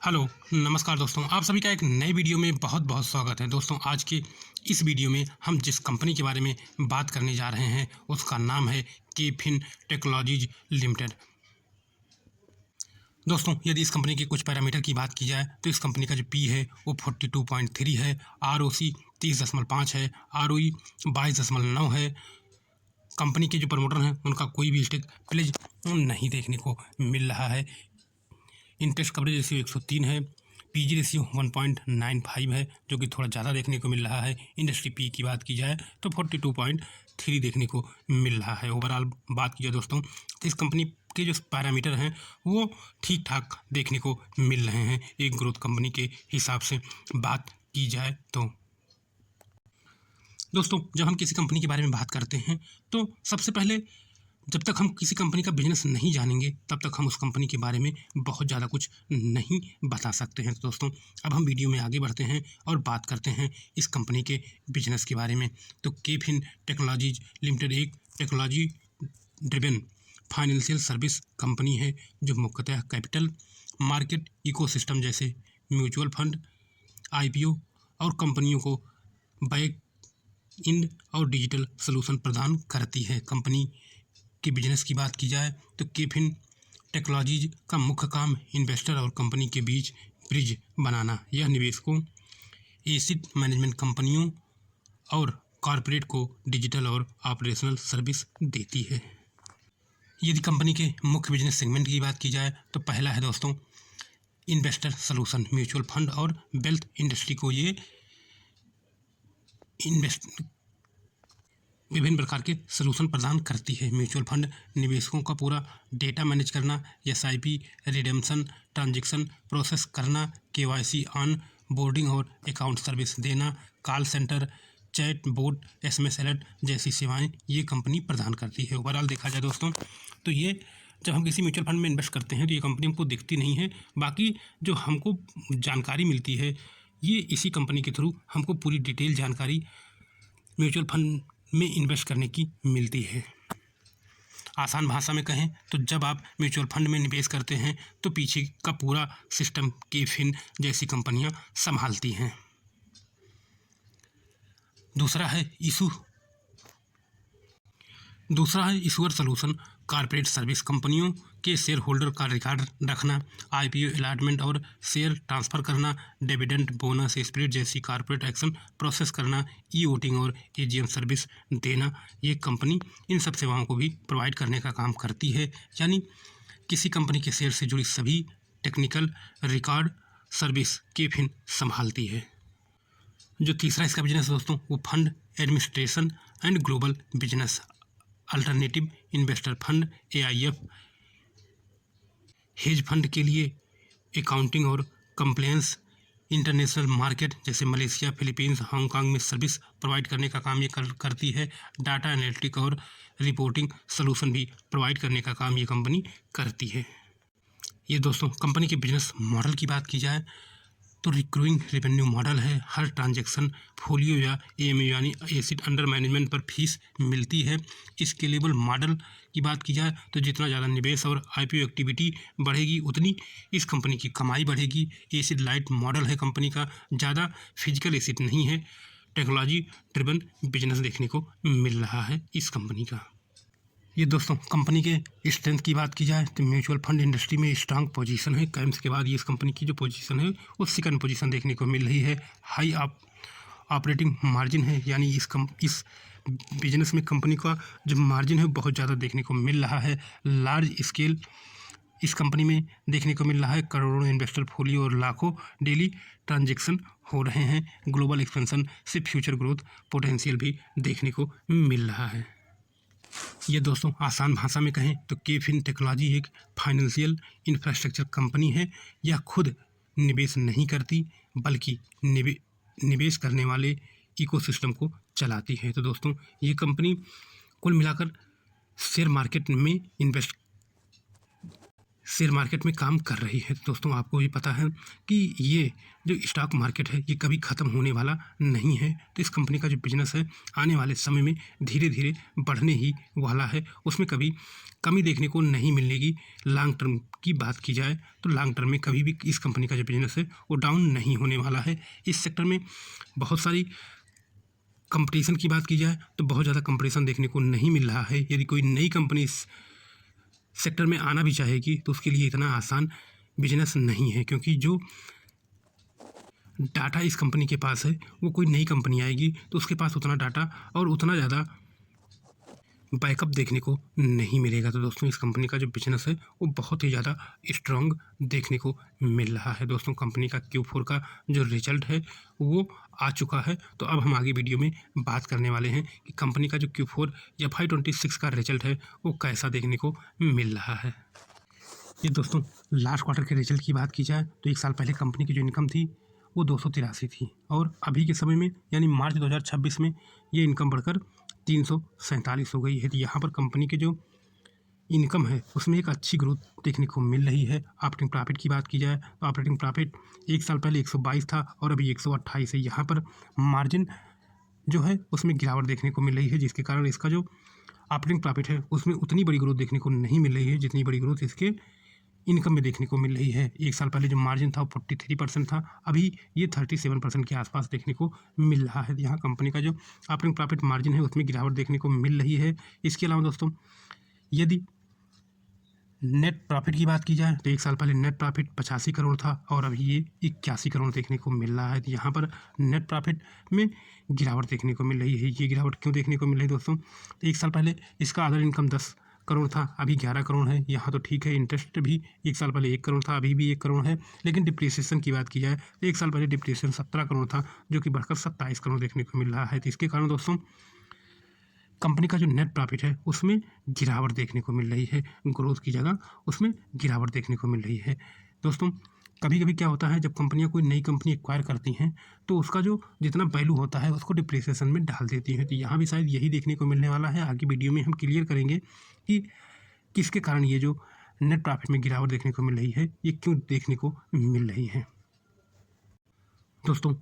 Hello, नमस्कार दोस्तों। आप सभी का एक नए वीडियो में बहुत बहुत स्वागत है। दोस्तों, आज के इस वीडियो में हम जिस कंपनी के बारे में बात करने जा रहे हैं उसका नाम है केफिन टेक्नोलॉजीज लिमिटेड। दोस्तों, यदि इस कंपनी के कुछ पैरामीटर की बात की जाए तो इस कंपनी का जो पी है वो 42.3 है, आरओसी 30.5 है, आरओई 22.9 है। कंपनी के जो प्रमोटर हैं उनका कोई भी स्टेक प्लेज नहीं देखने को मिल रहा है। इंटरेस्ट कवरेज रेशियो 103 है, पीजी रेशियो 1.95 है, जो कि थोड़ा ज़्यादा देखने को मिल रहा है। इंडस्ट्री पी की बात की जाए तो 42.3 देखने को मिल रहा है। ओवरऑल बात की जाए दोस्तों तो इस कंपनी के जो पैरामीटर हैं वो ठीक ठाक देखने को मिल रहे हैं एक ग्रोथ कंपनी के हिसाब से बात की जाए तो। दोस्तों, जब हम किसी कंपनी के बारे में बात करते हैं तो सबसे पहले जब तक हम किसी कंपनी का बिजनेस नहीं जानेंगे तब तक हम उस कंपनी के बारे में बहुत ज़्यादा कुछ नहीं बता सकते हैं। तो दोस्तों, अब हम वीडियो में आगे बढ़ते हैं और बात करते हैं इस कंपनी के बिजनेस के बारे में। तो केफिन टेक्नोलॉजीज लिमिटेड एक technology driven financial service company है जो मुख्यतः कैपिटल मार्केट इकोसिस्टम जैसे म्यूचुअल फंड, आईपीओ और कंपनियों को बैक एंड और डिजिटल सलूशन प्रदान करती है। कंपनी के बिजनेस की बात की जाए तो केफिन टेक्नोलॉजीज का मुख्य काम इन्वेस्टर और कंपनी के बीच ब्रिज बनाना। यह निवेशकों, एसेट मैनेजमेंट कंपनियों और कॉरपोरेट को डिजिटल और ऑपरेशनल सर्विस देती है। यदि कंपनी के मुख्य बिजनेस सेगमेंट की बात की जाए तो पहला है दोस्तों इन्वेस्टर सलूशन। म्यूचुअल फंड और वेल्थ इंडस्ट्री को ये विभिन्न प्रकार के सलूशन प्रदान करती है। म्यूचुअल फंड निवेशकों का पूरा डेटा मैनेज करना, एसआईपी, रिडेम्पशन, ट्रांजैक्शन प्रोसेस करना, केवाईसी ऑन बोर्डिंग और अकाउंट सर्विस देना, call centre, chat bot, SMS alert जैसी सेवाएं ये कंपनी प्रदान करती है। ओवरऑल देखा जाए दोस्तों तो ये जब हम किसी म्यूचुअल फंड में इन्वेस्ट करते हैं तो ये कंपनी हमको दिखती नहीं है, बाकी जो हमको जानकारी मिलती है ये इसी कंपनी के थ्रू हमको पूरी डिटेल जानकारी म्यूचुअल फंड में इन्वेस्ट करने की मिलती है। आसान भाषा में कहें तो जब आप म्यूचुअल फंड में निवेश करते हैं तो पीछे का पूरा सिस्टम केफिन जैसी कंपनियां संभालती हैं। दूसरा है इशूअर सलूशन। कॉर्पोरेट सर्विस कंपनियों के शेयर होल्डर का रिकॉर्ड रखना, आईपीओ अलॉटमेंट और शेयर ट्रांसफ़र करना, डिविडेंड, बोनस, स्प्लिट जैसी कॉर्पोरेट एक्शन प्रोसेस करना, ई वोटिंग और एजीएम सर्विस देना। ये कंपनी इन सब सेवाओं को भी प्रोवाइड करने का काम करती है। यानी किसी कंपनी के शेयर से जुड़ी सभी टेक्निकल रिकॉर्ड सर्विस केफिन संभालती है। जो तीसरा इसका बिजनेस दोस्तों वो fund administration and global business. Alternative investor fund AIF hedge fund के लिए अकाउंटिंग और कंप्लायंस, इंटरनेशनल मार्केट जैसे मलेशिया, फिलीपींस, हांगकांग में सर्विस प्रोवाइड करने का काम ये करती है। डाटा एनालिटिक और रिपोर्टिंग सलूशन भी प्रोवाइड करने का काम ये कंपनी करती है। ये दोस्तों कंपनी के बिजनेस मॉडल की बात की जाए तो रिक्रूइंग रेवेन्यू मॉडल है। हर ट्रांजैक्शन फोलियो या एएमयू यानी एसेट अंडर मैनेजमेंट पर फीस मिलती है। स्केलेबल मॉडल की बात की जाए तो जितना ज़्यादा निवेश और आईपीओ एक्टिविटी बढ़ेगी उतनी इस कंपनी की कमाई बढ़ेगी। एसेट लाइट मॉडल है कंपनी का, ज़्यादा फिजिकल एसेट नहीं है। टेक्नोलॉजी ड्रिवन बिजनेस देखने को मिल रहा है इस कंपनी का। ये दोस्तों कंपनी के स्ट्रेंथ की बात की जाए तो म्यूचुअल फंड इंडस्ट्री में स्ट्रांग पोजीशन है। कैम्स के बाद ये इस कंपनी की जो पोजीशन है वो सेकंड पोजीशन देखने को मिल रही है। हाई ऑपरेटिंग मार्जिन है, यानी इस बिजनेस में कंपनी का जो मार्जिन है बहुत ज़्यादा देखने को मिल रहा है। लार्ज स्केल इस कंपनी में देखने को मिल रहा है। करोड़ों इन्वेस्टर फोलियो और लाखों डेली ट्रांजेक्शन हो रहे हैं। ग्लोबल एक्सपेंशन से फ्यूचर ग्रोथ पोटेंशियल भी देखने को मिल रहा है। ये दोस्तों आसान भाषा में कहें तो केफिन टेक्नोलॉजी एक फाइनेंशियल इंफ्रास्ट्रक्चर कंपनी है। यह खुद निवेश नहीं करती बल्कि निवेश करने वाले इकोसिस्टम को चलाती है। तो दोस्तों ये कंपनी कुल मिलाकर शेयर मार्केट में इन्वेस्ट शेयर मार्केट में काम कर रही है। दोस्तों आपको भी पता है कि ये जो स्टॉक मार्केट है ये कभी ख़त्म होने वाला नहीं है। तो इस कंपनी का जो बिजनेस है आने वाले समय में धीरे धीरे बढ़ने ही वाला है, उसमें कभी कमी देखने को नहीं मिलेगी। लॉन्ग टर्म की बात की जाए तो लॉन्ग टर्म में कभी भी इस कंपनी का जो बिजनेस है वो डाउन नहीं होने वाला है। इस सेक्टर में बहुत सारी कंपटीशन की बात की जाए तो बहुत ज़्यादा कंपटीशन देखने को नहीं मिल रहा है। यदि कोई नई कंपनी इस सेक्टर में आना भी चाहेगी तो उसके लिए इतना आसान बिजनेस नहीं है, क्योंकि जो डाटा इस कंपनी के पास है वो कोई नई कंपनी आएगी तो उसके पास उतना डाटा और उतना ज़्यादा बैकअप देखने को नहीं मिलेगा। तो दोस्तों इस कंपनी का जो बिजनेस है वो बहुत ही ज़्यादा स्ट्रॉन्ग देखने को मिल रहा है। दोस्तों कंपनी का Q4 का जो रिजल्ट है वो आ चुका है। तो अब हम आगे वीडियो में बात करने वाले हैं कि कंपनी का जो Q4 या FY26 का रिजल्ट है वो कैसा देखने को मिल रहा है। ये दोस्तों लास्ट क्वार्टर के रिजल्ट की बात की जाए तो एक साल पहले कंपनी की जो इनकम थी वो 283 थी और अभी के समय में यानी मार्च 2026 में ये इनकम बढ़कर 347 हो गई है। तो यहाँ पर कंपनी के जो इनकम है उसमें एक अच्छी ग्रोथ देखने को मिल रही है। ऑपरेटिंग प्रॉफिट की बात की जाए तो ऑपरेटिंग प्रॉफिट एक साल पहले 122 था और अभी 128 है। यहाँ पर मार्जिन जो है उसमें गिरावट देखने को मिल रही है, जिसके कारण इसका जो ऑपरेटिंग प्रॉफिट है उसमें उतनी बड़ी ग्रोथ देखने को नहीं मिल रही है जितनी बड़ी ग्रोथ इसके इनकम में देखने को मिल रही है। एक साल पहले जो मार्जिन था वो 43% था, अभी ये 37% के आसपास देखने को मिल रहा है। यहाँ कंपनी का जो ऑपरेटिंग प्रॉफिट मार्जिन है उसमें गिरावट देखने को मिल रही है। इसके अलावा दोस्तों यदि नेट प्रॉफिट की बात की जाए तो एक साल पहले नेट प्रॉफिट 85 करोड़ था और अभी ये 81 करोड़ देखने को मिल रहा है। तो यहाँ पर नेट प्रॉफिट में गिरावट देखने को मिल रही है। ये गिरावट क्यों देखने को मिल रही है दोस्तों? तो एक साल पहले इसका अदर इनकम 10 करोड़ था, अभी 11 करोड़ है। यहाँ तो ठीक है, इंटरेस्ट भी एक साल पहले 1 करोड़ था, अभी भी 1 करोड़ है। लेकिन डिप्रिसिएशन की बात की जाए तो एक साल पहले डिप्रिसिएशन 17 करोड़ था जो कि बढ़कर 27 करोड़ देखने को मिल रहा है। तो इसके कारण दोस्तों कंपनी का जो नेट प्रॉफिट है उसमें गिरावट देखने को मिल रही है, ग्रोथ की जगह उसमें गिरावट देखने को मिल रही है। दोस्तों कभी कभी क्या होता है, जब कंपनियां कोई नई कंपनी एक्वायर करती हैं तो उसका जो जितना वैल्यू होता है उसको डिप्रिसिएशन में डाल देती हैं। तो यहाँ भी शायद यही देखने को मिलने वाला है। आगे वीडियो में हम क्लियर करेंगे कि किसके कारण ये जो नेट प्रॉफिट में गिरावट देखने को मिल रही है ये क्यों देखने को मिल रही है। दोस्तों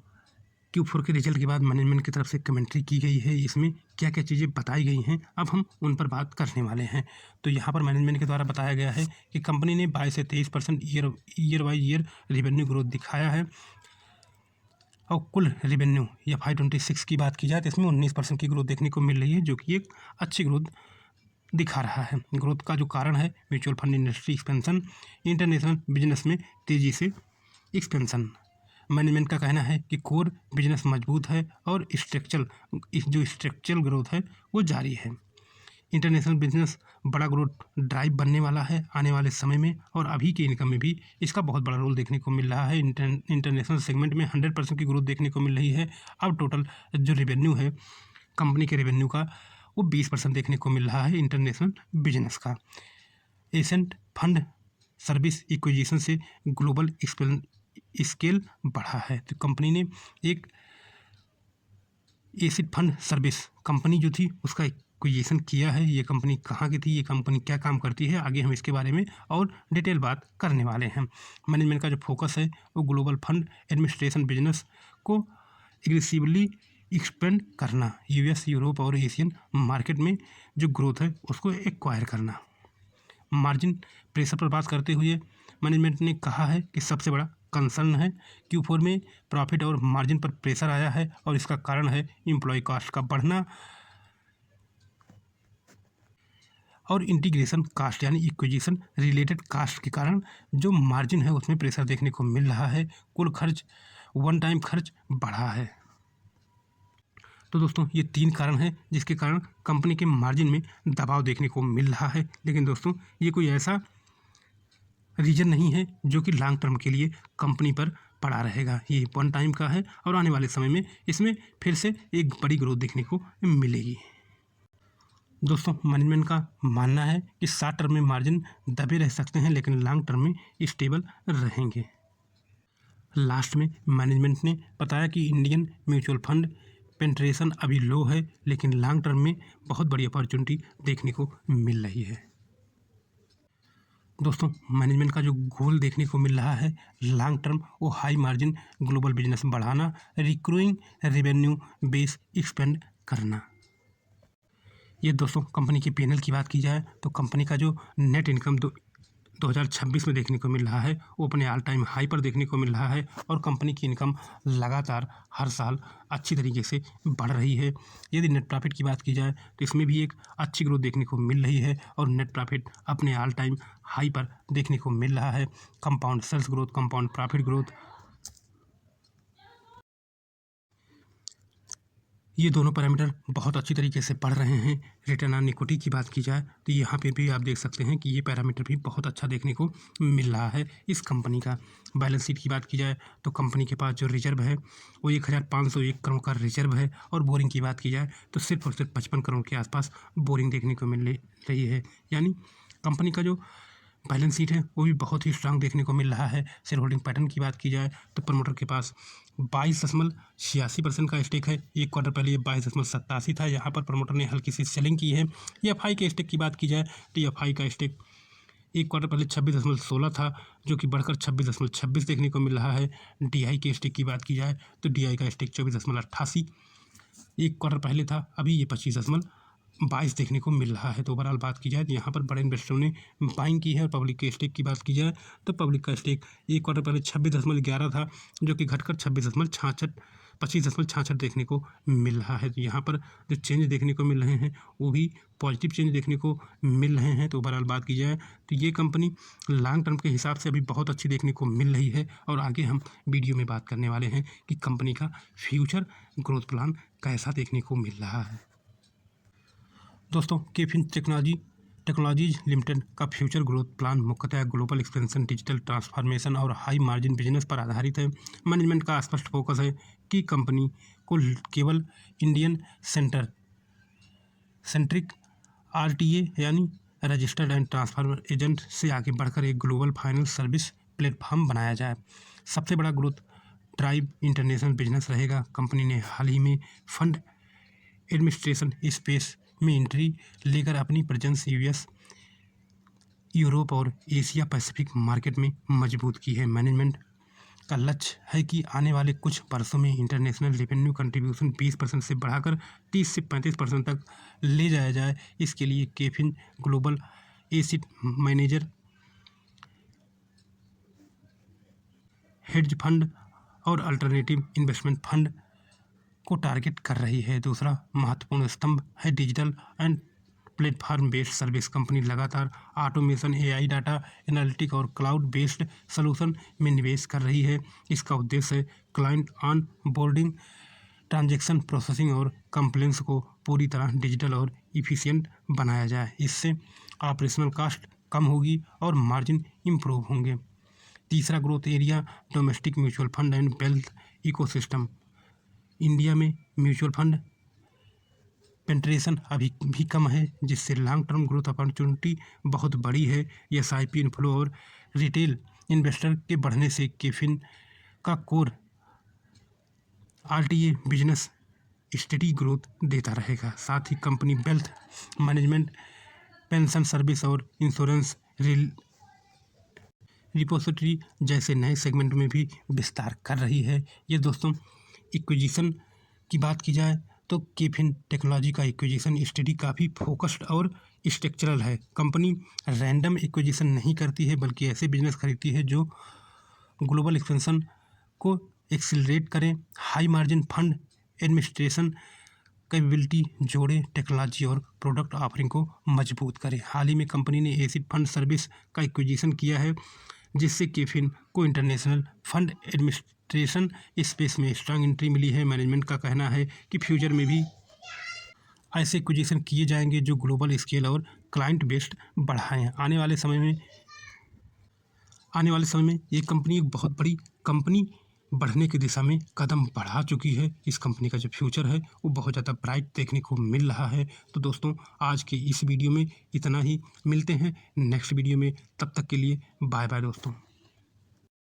Q4 के रिजल्ट के बाद मैनेजमेंट की तरफ से कमेंट्री की गई है, इसमें क्या क्या चीज़ें बताई गई हैं अब हम उन पर बात करने वाले हैं। तो यहाँ पर मैनेजमेंट के द्वारा बताया गया है कि कंपनी ने 22 से 23% year by year revenue growth दिखाया है और कुल रेवेन्यू या FY26 की बात की जाए तो इसमें 19% की ग्रोथ देखने को मिल रही है, जो कि एक अच्छी ग्रोथ दिखा रहा है। ग्रोथ का जो कारण है mutual fund industry expansion, international business में तेज़ी से एक्सपेंशन। मैनेजमेंट का कहना है कि कोर बिजनेस मजबूत है और स्ट्रक्चरल ग्रोथ है वो जारी है। इंटरनेशनल बिजनेस बड़ा ग्रोथ ड्राइव बनने वाला है आने वाले समय में और अभी के इनकम में भी इसका बहुत बड़ा रोल देखने को मिल रहा है। इंटरनेशनल सेगमेंट में 100% की ग्रोथ देखने को मिल रही है। अब टोटल जो रेवेन्यू है कंपनी के रेवेन्यू का वो 20% देखने को मिल रहा है इंटरनेशनल बिजनेस का। एसेंट फंड सर्विस एक्विजिशन से ग्लोबल स्केल बढ़ा है। तो कंपनी ने एक एसिड फंड सर्विस कंपनी जो थी उसका एक्विजिशन किया है। ये कंपनी कहाँ की थी, ये कंपनी क्या काम करती है, आगे हम इसके बारे में और डिटेल बात करने वाले हैं। मैनेजमेंट का जो फोकस है वो ग्लोबल फंड एडमिनिस्ट्रेशन बिजनेस को एग्रेसिवली एक्सपेंड करना, US, यूरोप और एशियन मार्केट में जो ग्रोथ है उसको एक्वायर करना। मार्जिन प्रेशर पर बात करते हुए मैनेजमेंट ने कहा है कि सबसे बड़ा कंसर्न है Q4 में प्रॉफिट और मार्जिन पर प्रेशर आया है और इसका कारण है एम्प्लॉय कॉस्ट का बढ़ना और इंटीग्रेशन कास्ट यानी इक्विजिशन रिलेटेड कास्ट के कारण जो मार्जिन है उसमें प्रेशर देखने को मिल रहा है। कुल खर्च वन टाइम खर्च बढ़ा है। तो दोस्तों ये 3 कारण हैं जिसके कारण कंपनी के मार्जिन में दबाव देखने को मिल रहा है। लेकिन दोस्तों ये कोई ऐसा रीजन नहीं है जो कि लॉन्ग टर्म के लिए कंपनी पर पड़ा रहेगा। ये वन टाइम का है और आने वाले समय में इसमें फिर से एक बड़ी ग्रोथ देखने को मिलेगी। दोस्तों मैनेजमेंट का मानना है कि शॉर्ट टर्म में मार्जिन दबे रह सकते हैं लेकिन लॉन्ग टर्म में स्टेबल रहेंगे। लास्ट में मैनेजमेंट ने बताया कि इंडियन म्यूचुअल फंड पेंट्रेशन अभी लो है लेकिन लॉन्ग टर्म में बहुत बड़ी अपॉर्चुनिटी देखने को मिल रही है। दोस्तों मैनेजमेंट का जो गोल देखने को मिल रहा है लॉन्ग टर्म, वो हाई मार्जिन ग्लोबल बिजनेस बढ़ाना, रिक्रूइंग रेवेन्यू बेस एक्सपेंड करना। ये दोस्तों कंपनी की P&L की बात की जाए तो कंपनी का जो नेट इनकम 2026 में देखने को मिल रहा है वो अपने ऑल टाइम हाई पर देखने को मिल रहा है और कंपनी की इनकम लगातार हर साल अच्छी तरीके से बढ़ रही है। यदि नेट प्रॉफिट की बात की जाए तो इसमें भी एक अच्छी ग्रोथ देखने को मिल रही है और नेट प्रॉफिट अपने ऑल टाइम हाई पर देखने को मिल रहा है। Compound sales growth, compound profit growth, ये दोनों पैरामीटर बहुत अच्छी तरीके से बढ़ रहे हैं। रिटर्न ऑन इक्विटी की बात की जाए तो यहाँ पे भी आप देख सकते हैं कि ये पैरामीटर भी बहुत अच्छा देखने को मिल रहा है इस कंपनी का। बैलेंस शीट की बात की जाए तो कंपनी के पास जो रिजर्व है वो 1501 करोड़ का रिजर्व है और बोरिंग की बात की जाए तो सिर्फ और सिर्फ 55 करोड़ के आसपास बोरिंग देखने को मिल रही है। यानी कंपनी का जो बैलेंस शीट है वो भी बहुत ही स्ट्रांग देखने को मिल रहा है। शेयर होल्डिंग पैटर्न की बात की जाए तो प्रमोटर के पास 22.86% का स्टेक है। एक क्वार्टर पहले ये 22.87 था। यहाँ पर प्रमोटर ने हल्की सी सेलिंग की है। एफआई के स्टेक की बात की जाए तो एफआई का स्टेक एक क्वार्टर पहले 26.16 था जो कि बढ़कर 26.26 देखने को मिल रहा है। डीआई के स्टेक की बात की जाए तो डीआई का स्टेक 24.88 एक क्वार्टर पहले था, अभी ये 25.22 देखने को मिल रहा है। तो ओवरऑल बात की जाए तो यहाँ पर बड़े इन्वेस्टरों ने बाइंग की है। और पब्लिक के स्टेक की बात की जाए तो पब्लिक का स्टेक एक क्वार्टर पहले 26.11 था जो कि घटकर 25.66 देखने को मिल रहा है। तो यहाँ पर जो चेंज देखने को मिल रहे हैं वो भी पॉजिटिव चेंज देखने को मिल रहे हैं। तो ओवरऑल बात की जाए तो ये कंपनी लॉन्ग टर्म के हिसाब से अभी बहुत अच्छी देखने को मिल रही है। और आगे हम वीडियो में बात करने वाले हैं कि कंपनी का फ्यूचर ग्रोथ प्लान कैसा देखने को मिल रहा है। दोस्तों केफिन टेक्नोलॉजीज लिमिटेड का फ्यूचर ग्रोथ प्लान मुख्यतः ग्लोबल एक्सपेंशन, डिजिटल ट्रांसफॉर्मेशन और हाई मार्जिन बिजनेस पर आधारित है। मैनेजमेंट का स्पष्ट फोकस है कि कंपनी को केवल इंडियन सेंट्रिक RTA यानी रजिस्टर्ड एंड ट्रांसफर एजेंट से आगे बढ़कर एक ग्लोबल फाइनेंस सर्विस प्लेटफॉर्म बनाया जाए। सबसे बड़ा ग्रोथ ड्राइव इंटरनेशनल बिजनेस रहेगा। कंपनी ने हाल ही में फंड एडमिनिस्ट्रेशन स्पेस में एंट्री लेकर अपनी प्रेजेंस US, यूरोप और एशिया पैसिफिक मार्केट में मजबूत की है। मैनेजमेंट का लक्ष्य है कि आने वाले कुछ वर्षों में इंटरनेशनल रेवेन्यू कंट्रीब्यूशन 20% से बढ़ाकर 30 से 35% तक ले जाया जाए। इसके लिए KFin global asset manager, hedge fund और अल्टरनेटिव इन्वेस्टमेंट फंड को टारगेट कर रही है। दूसरा महत्वपूर्ण स्तंभ है digital and platform based service. Company लगातार ऑटोमेशन, AI, डाटा एनालिटिक और क्लाउड बेस्ड सॉल्यूशन में निवेश कर रही है। इसका उद्देश्य है client onboarding, transaction processing और कंप्लेंस को पूरी तरह डिजिटल और इफिशिएंट बनाया जाए। इससे ऑपरेशनल कॉस्ट कम होगी और मार्जिन इम्प्रूव होंगे। तीसरा growth area domestic mutual fund and wealth ecosystem. India में म्यूचुअल फंड पेंट्रेशन अभी भी कम है जिससे लॉन्ग टर्म ग्रोथ अपॉर्चुनिटी बहुत बड़ी है। SIP इनफ्लो और रिटेल इन्वेस्टर के बढ़ने से केफिन का core RTA business steady growth देता रहेगा। साथ ही company wealth management, pension service और इंश्योरेंस रिपोजिटरी जैसे नए सेगमेंट में भी विस्तार कर रही है। ये दोस्तों एक्विजिशन की बात की जाए तो केफिन टेक्नोलॉजी का एक्विजिशन स्टडी काफ़ी फोकस्ड और स्ट्रक्चरल है। कंपनी रैंडम एक्विजिशन नहीं करती है बल्कि ऐसे बिजनेस खरीदती है जो ग्लोबल एक्सपेंशन को एक्सिलरेट करें, high margin fund administration capability जोड़े, टेक्नोलॉजी और प्रोडक्ट ऑफरिंग को मजबूत करें। हाल ही में कंपनी ने एसिड फंड सर्विस का एक्विजिशन किया है जिससे केफिन को इंटरनेशनल फंड एडमिनिस्ट्रेशन स्पेस में स्ट्रांग एंट्री मिली है। मैनेजमेंट का कहना है कि फ्यूचर में भी ऐसे एक्विजिशन किए जाएंगे जो ग्लोबल स्केल और क्लाइंट बेस्ड बढ़ाएं। आने वाले समय में ये कंपनी एक बहुत बड़ी कंपनी बढ़ने की दिशा में कदम बढ़ा चुकी है। इस कंपनी का जो फ्यूचर है वो बहुत ज़्यादा ब्राइट देखने को मिल रहा है। तो दोस्तों आज के इस वीडियो में इतना ही, मिलते हैं नेक्स्ट वीडियो में, तब तक के लिए बाय बाय दोस्तों।